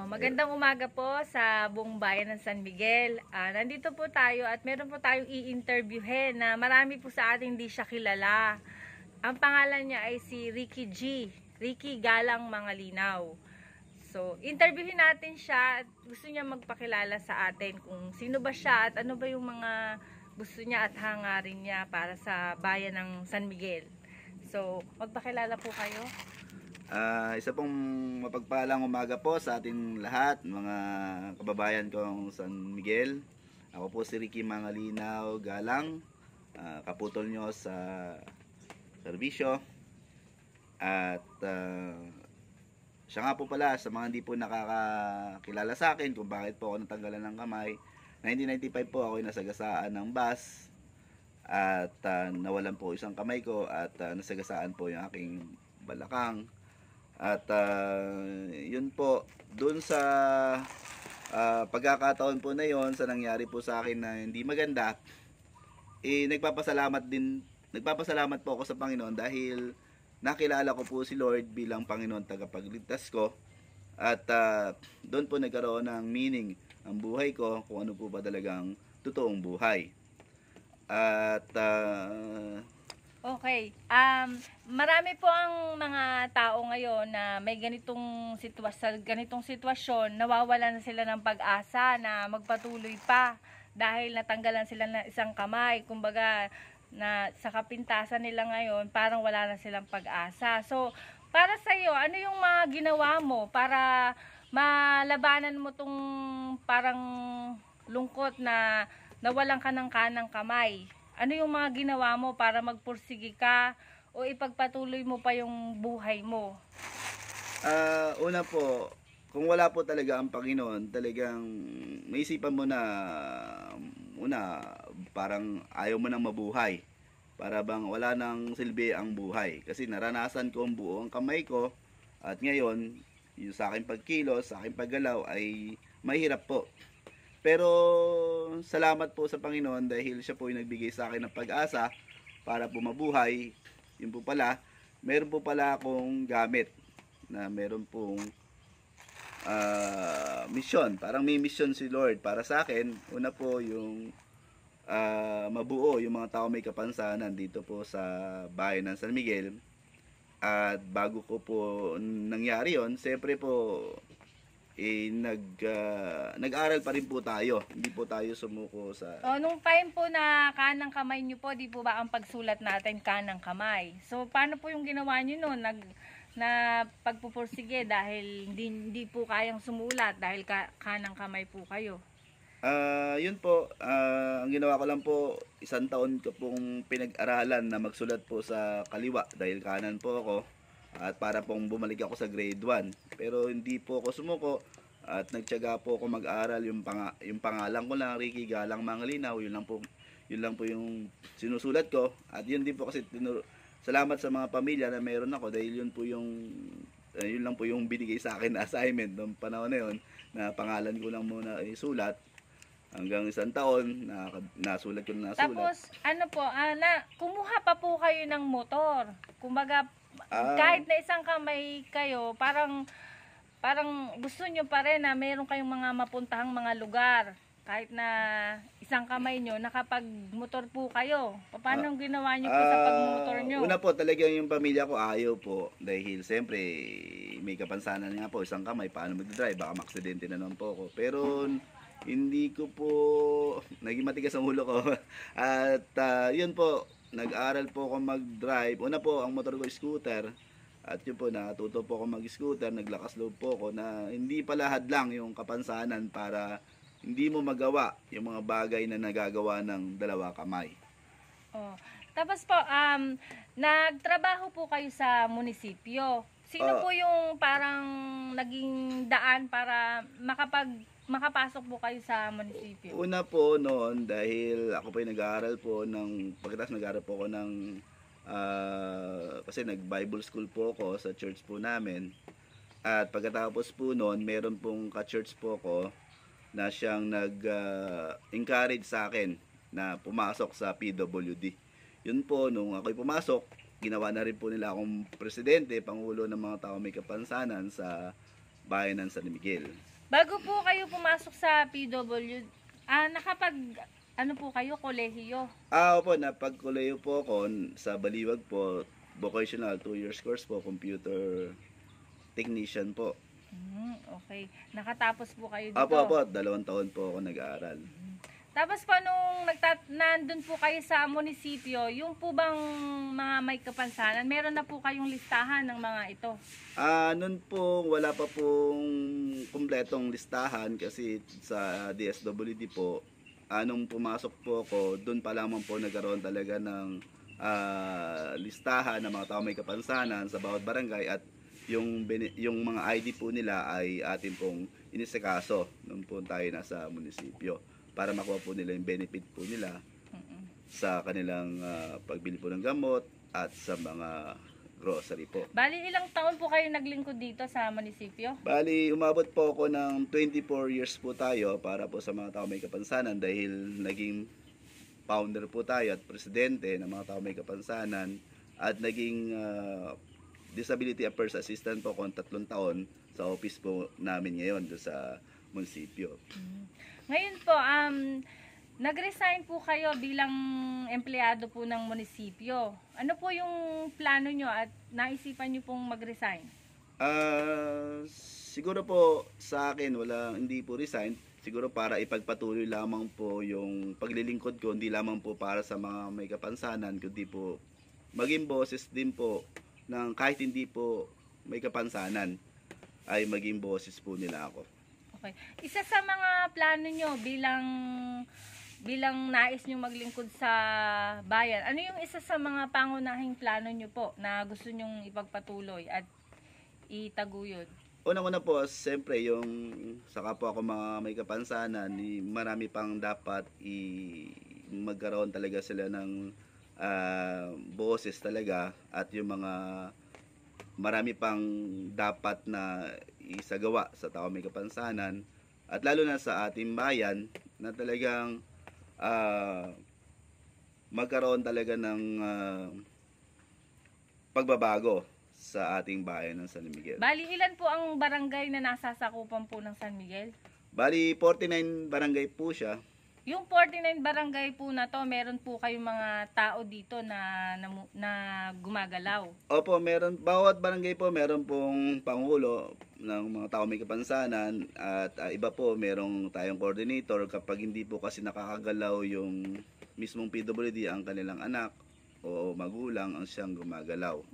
Magandang umaga po sa buong bayan ng San Miguel. Nandito po tayo at meron po tayong i-interviewin na marami po sa ating hindi siya kilala. Ang pangalan niya ay si Ricky G. Ricky Galang Mangalinaw. So, interviewin natin siya at gusto niya magpakilala sa atin kung sino ba siya at ano ba yung mga gusto niya at hangarin niya para sa bayan ng San Miguel. So, magpakilala po kayo. Isa pong mapagpalang umaga po sa ating lahat, mga kababayan kong San Miguel. Ako po si Ricky Mangalinaw Galang, kaputol nyo sa serbisyo. At siya nga po pala, sa mga hindi po nakakakilala sa akin kung bakit po ako natanggalan ng kamay, 1995 po ako nasagasaan ng bus at nawalan po isang kamay ko at nasagasaan po yung aking balakang. At yun po, dun sa pagkakataon po na yon, sa nangyari po sa akin na hindi maganda, nagpapasalamat po ako sa Panginoon dahil nakilala ko po si Lord bilang Panginoon tagapagligtas ko. At doon po nagkaroon ng meaning ang buhay ko, kung ano po ba talagang totoong buhay. At Okay. Marami po ang mga tao ngayon na may ganitong sitwasyon, nawawalan na sila ng pag-asa na magpatuloy pa dahil natanggalan sila ng isang kamay. Kumbaga, na sa kapintasan nila ngayon, parang wala na silang pag-asa. So, para sa iyo, ano yung mga ginawa mo para malabanan mo tong parang lungkot na nawalan ka ng kanang kamay? Ano yung mga ginawa mo para magpursige ka o ipagpatuloy mo pa yung buhay mo? Una po, kung wala po talaga ang Panginoon, talagang maisipan mo na una, parang ayaw mo nang mabuhay. Para bang wala nang silbi ang buhay. Kasi naranasan ko ang buo ang kamay ko at ngayon, yung sa aking pagkilos, sa aking paggalaw ay mahirap po. Pero salamat po sa Panginoon dahil siya po yung nagbigay sa akin ng pag-asa para po mabuhay. Yun po pala, meron po pala akong gamit na meron pong mission. Parang may mission si Lord para sa akin. Una po yung mabuo yung mga tao may kapansanan dito po sa bayan ng San Miguel. At bago ko po nangyari yon, siyempre po nag-aral pa rin po tayo. Hindi po tayo sumuko sa... Nung time po na kanang kamay nyo po, di po ba ang pagsulat natin kanang kamay? So, paano po yung ginawa nyo noon? Na pagpupursige dahil hindi po kayang sumulat dahil kanang kamay po kayo? Yun po, ang ginawa ko lang po, isang taon ko pong pinag-aralan na magsulat po sa kaliwa dahil kanan po ako. At para pong bumalik ako sa grade 1. Pero hindi po ako sumuko at nagtiyaga po ako mag-aral. Yung pangalan ko lang, Ricky Galang Mangalinaw, yun lang po yung sinusulat ko. At yun din po kasi salamat sa mga pamilya na meron ako dahil yun lang po yung binigay sa akin na assignment noong panahon na yun, na pangalan ko lang muna isulat. Hanggang isang taon, nasulat ko na nasulat. Tapos, ano po, kumuha pa po kayo ng motor. Kumbaga, kahit na isang kamay kayo, parang gusto nyo pa rin na meron kayong mga mapuntahang mga lugar. Kahit na isang kamay nyo, nakapag-motor po kayo. Paano ginawa nyo po sa pag-motor nyo? Una po, talagang yung pamilya ko ayaw po. Dahil siyempre, may kapansanan nga po, isang kamay, paano mag-drive? Baka maksidente na naman po ako. Pero hindi ko po, naging matigas ang ulo ko. At yun po, nag-aral po ako mag-drive. Una po, ang motor ko scooter. At yun po, natuto po ako mag-scooter. Naglakas loob po ako na hindi pala hadlang yung kapansanan para hindi mo magawa yung mga bagay na nagagawa ng dalawa kamay. Tapos po, nagtrabaho po kayo sa munisipyo. Sino po yung parang naging daan para makapasok po kayo sa munisipyo? Una po noon, dahil ako po yung nag-aaral po pagkatapos nag-aaral po ako kasi nag-Bible school po ako sa church po namin. At pagkatapos po noon, meron pong ka-church po ako na siyang nag-encourage sa akin na pumasok sa PWD. Yun po, nung ako'y pumasok, ginawa na rin po nila akong presidente, pangulo ng mga tao may kapansanan sa bayan ng San Miguel. Bago po kayo pumasok sa PW, nakapag, ano po kayo, kolehiyo? Opo, napagkuleyo po ako sa Baliwag po, vocational 2 years course po, computer technician po. Okay. Nakatapos po kayo dito? Opo, 2 taon po ako nag-aaral. Tapos po nung nandun po kayo sa munisipyo, yung po bang mga may kapansanan, meron na po kayong listahan ng mga ito? Noon po wala pa pong kumpletong listahan kasi sa DSWD po, nung pumasok po ako, doon pa lamang po nagkaroon talaga ng listahan ng mga tao may kapansanan sa bawat barangay at yung mga ID po nila ay atin pong inisikaso nung po tayo nasa munisipyo para makuha po nila yung benefit po nila sa kanilang pagbili po ng gamot at sa mga grocery po. Bali, ilang taon po kayo naglingkod dito sa munisipyo? Bali, umabot po ako ng 24 years po tayo para po sa mga tao may kapansanan dahil naging founder po tayo at presidente ng mga tao may kapansanan at naging Disability Affairs Assistant po ako 3 taon sa office po namin ngayon do sa munisipyo. Ngayon po, nag-resign po kayo bilang empleyado po ng munisipyo. Ano po yung plano nyo at naisipan nyo pong mag-resign? Siguro po sa akin hindi po resign. Siguro para ipagpatuloy lamang po yung paglilingkod ko, hindi lamang po para sa mga may kapansanan, kundi po maging boses din po ng kahit hindi po may kapansanan ay maging boses po nila ako. Okay. Isa sa mga plano nyo bilang nais nyo maglingkod sa bayan, ano yung isa sa mga pangunahing plano nyo po na gusto nyong ipagpatuloy at itaguyod? Unang-una po, siyempre yung sa kapwa ko mga may kapansanan, marami pang dapat magkaroon talaga sila ng boses talaga at yung mga marami pang dapat na isagawa sa tao may kapansanan at lalo na sa ating bayan na talagang magkaroon talaga ng pagbabago sa ating bayan ng San Miguel. Bali, ilan po ang barangay na nasasakupan po ng San Miguel? Bali, 49 barangay po siya. Yung 49 barangay po na to, meron po kayong mga tao dito na gumagalaw? Opo, bawat barangay po meron pong pangulo ng mga tao may kapansanan at iba po merong tayong coordinator kapag hindi po kasi nakakagalaw yung mismong PWD ang kanilang anak o magulang ang siyang gumagalaw.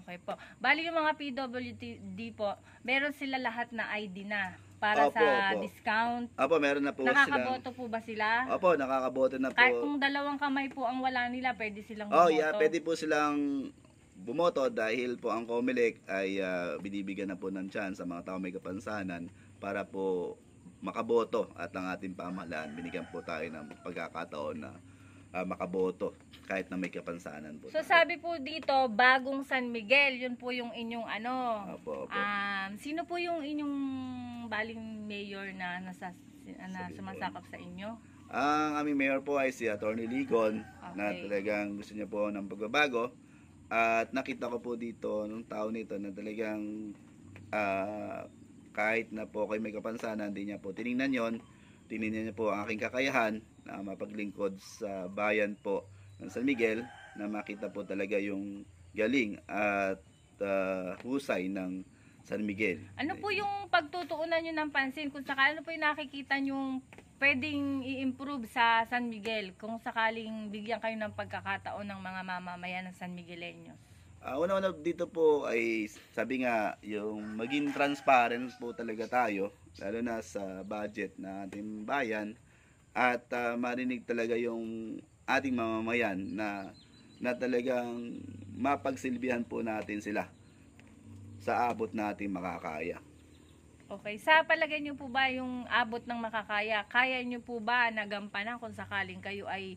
Okay po. Bali yung mga PWD po, meron sila lahat na ID na para Opo, sa opo. discount. Opo, meron na po Nakakaboto po ba sila? Opo, nakakaboto na po. Kahit kung 2 kamay po ang wala nila, pwede silang Oh, bumoto. yeah, pwede po silang bumoto dahil po ang COMELEC ay binibigyan na po ng chance sa mga tao may kapansanan para po makaboto at ang ating pamahalaan binigyan po tayo ng pagkakataon na makaboto kahit na may kapansanan po. So sabi po dito, Bagong San Miguel, yun po yung inyong Opo. sino po yung inyong baling mayor na sumasakap sa inyo? Ang aming mayor po ay si Attorney Ligon na Okay. talagang gusto niya po ng pagbabago at nakita ko po dito nung taon nito na talagang kahit na po kayo may kapansanan, hindi niya po tiningnan yon. Tiningnan niya po ang aking kakayahan na mapaglingkod sa bayan po ng San Miguel na makita po talaga yung galing at husay ng San Miguel. Ano po yung pagtutuunan nyo ng pansin? Kung sakali, ano po yung nakikita nyo pwedeng i-improve sa San Miguel kung sakaling bigyan kayo ng pagkakataon ng mga mamamayan ng San Migueleños? Una-una dito po ay sabi nga yung maging transparent po talaga tayo lalo na sa budget na ating bayan at marinig talaga yung ating mamamayan na talagang mapagsilbihan po natin sila sa abot nating makakaya. Okay, sa palagay nyo po ba yung abot ng makakaya, kaya nyo po ba nagampanan kung sakaling kayo ay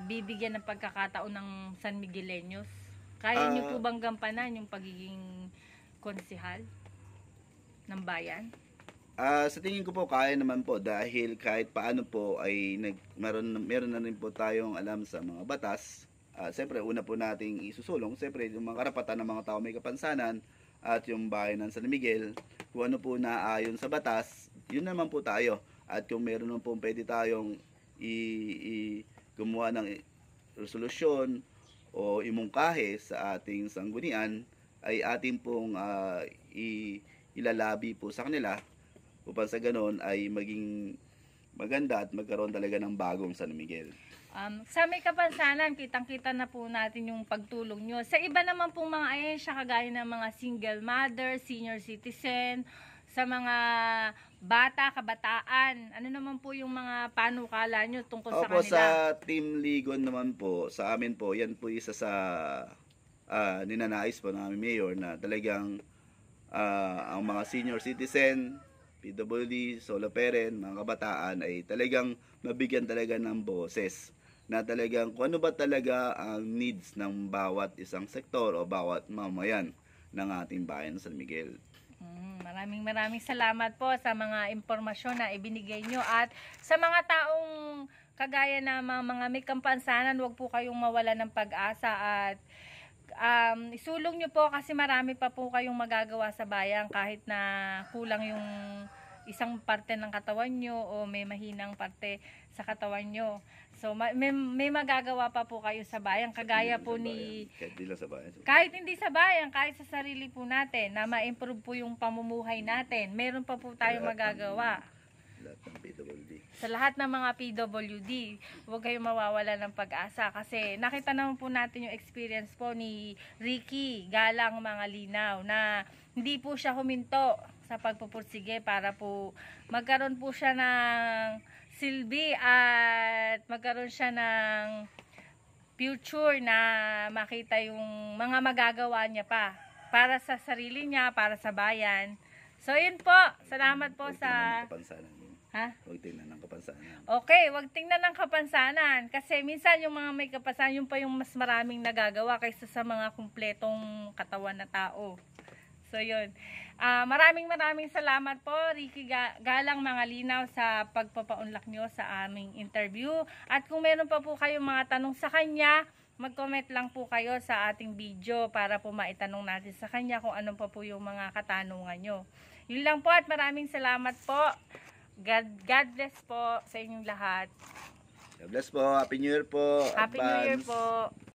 bibigyan ng pagkakataon ng San Migueleños? Kaya nyo po bang gampanan yung pagiging konsehal ng bayan? Sa tingin ko po kaya naman po dahil kahit paano po ay meron na rin po tayong alam sa mga batas. Siyempre una po nating isusulong, siyempre yung mga karapatan ng mga tao may kapansanan at yung bayan ng San Miguel, kung ano po naayon sa batas, yun naman po tayo. At kung meron naman po pwede tayong gumawa ng resolusyon o imungkahe sa ating sanggunian, ay ating pong ilalabi po sa kanila upang sa ganon ay maging maganda at magkaroon talaga ng bagong San Miguel. Sa May Kapansanan, kitang-kita na po natin yung pagtulong nyo. Sa iba naman pong mga ahensya, kagaya ng mga single mother, senior citizen, sa mga bata, kabataan, ano naman po yung mga panukala nyo tungkol sa Opo, kanila? sa Team Ligon naman po, sa amin po, yan po isa sa ninanais po ng aming mayor na talagang ang mga senior citizen, PWD, solo parent, mga kabataan ay talagang mabigyan talaga ng boses na talagang kung ano ba talaga ang needs ng bawat isang sektor o bawat mamayan ng ating bayan San Miguel. Maraming salamat po sa mga impormasyon na ibinigay nyo, at sa mga taong kagaya na mga May Kapansanan, huwag po kayong mawala ng pag-asa at isulong nyo po kasi marami pa po kayong magagawa sa bayan kahit na kulang yung isang parte ng katawan nyo o may mahinang parte sa katawan nyo. So may magagawa pa po kayo sa bayan kagaya po ni Kahit di lang sa bayan. kahit hindi sa bayan, kahit sa sarili po natin na ma-improve po yung pamumuhay natin. Meron pa po tayong magagawa. Lahat ng PWD. Sa lahat ng mga PWD, huwag kayong mawawala ng pag-asa kasi nakita naman po natin yung experience po ni Ricky Galang Mga Linaw na hindi po siya huminto sa pagpupursige para po magkaroon po siya ng silbi at magkaroon siya ng future na makita yung mga magagawa niya pa para sa sarili niya, para sa bayan. So yun po, salamat po sa... Ha? Huwag tingnan ng kapansanan. Okay, wag tingnan ng kapansanan kasi minsan yung mga may kapansanan yung pa yung mas maraming nagagawa kaysa sa mga kumpletong katawan na tao. So yun. Maraming salamat po Ricky Galang Mga Linaw sa pagpapaunlak nyo sa aming interview. At kung meron pa po kayong mga tanong sa kanya, mag-comment lang po kayo sa ating video para po maitanong natin sa kanya kung ano pa po yung mga katanungan nyo. Yun lang po at maraming salamat po. God bless po sa inyong lahat. God bless po. Happy New Year po. Happy New Year Advance. po.